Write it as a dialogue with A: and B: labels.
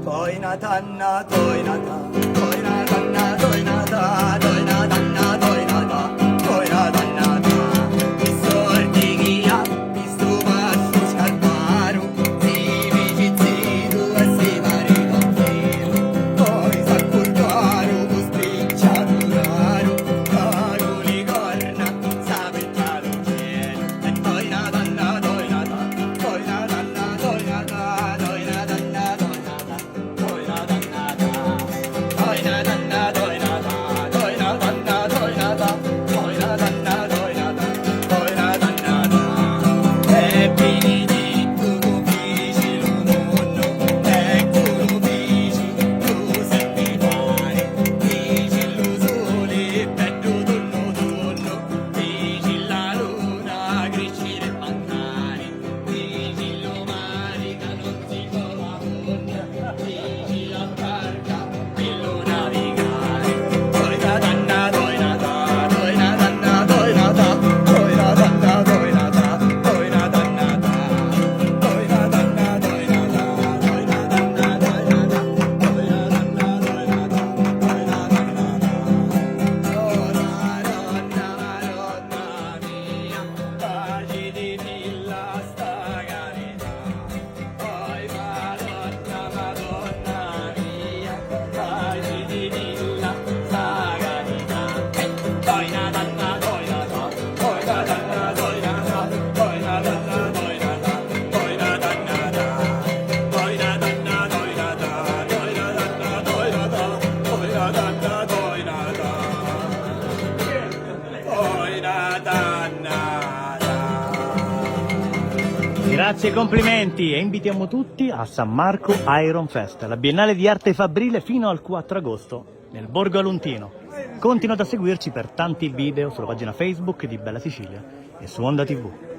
A: toina tanna toina ta toina tanna toina ta toina tanna toina ta toina tanna ta i sordi chia visto basso scarparo si vici zidu e si marito poi sa curvaro con spicciato raro cagoli corna sa picchiato cielo e toina tanna toina ta toina tanna toina ta toina tanna toina ta toina tanna ta toina tanna toina ta toina tanna toina ta toina tanna toina ta toina tanna ta e finiti tu fici lo nonno e tu lo fici tu sempre fare fici lo sole petto tonno tonno fici la luna gricci le bancari fici lo mare che non si trova fonda fici la barca e lo navigare toina tanna toina ta toina tanna toina ta toina tanna toina ta toina tanna ta toina tanna toina ta toina tanna toina ta toina tanna toina ta toina tanna ta Donna mia pace di villa sta carità poi Madonna mia pace di villa sta carità toina tanna toina ta toina tanna toina ta toina tanna toina ta toina tanna ta toina tanna toina ta toina tanna toina ta toina tanna toina ta toina tanna ta
B: Grazie e complimenti e invitiamo tutti a San Marco Iron Fest, la Biennale di Arte Fabbrile fino al 4 agosto nel Borgo Aluntino. Continuate a seguirci per tanti video sulla pagina Facebook di Bella Sicilia e su Onda TV.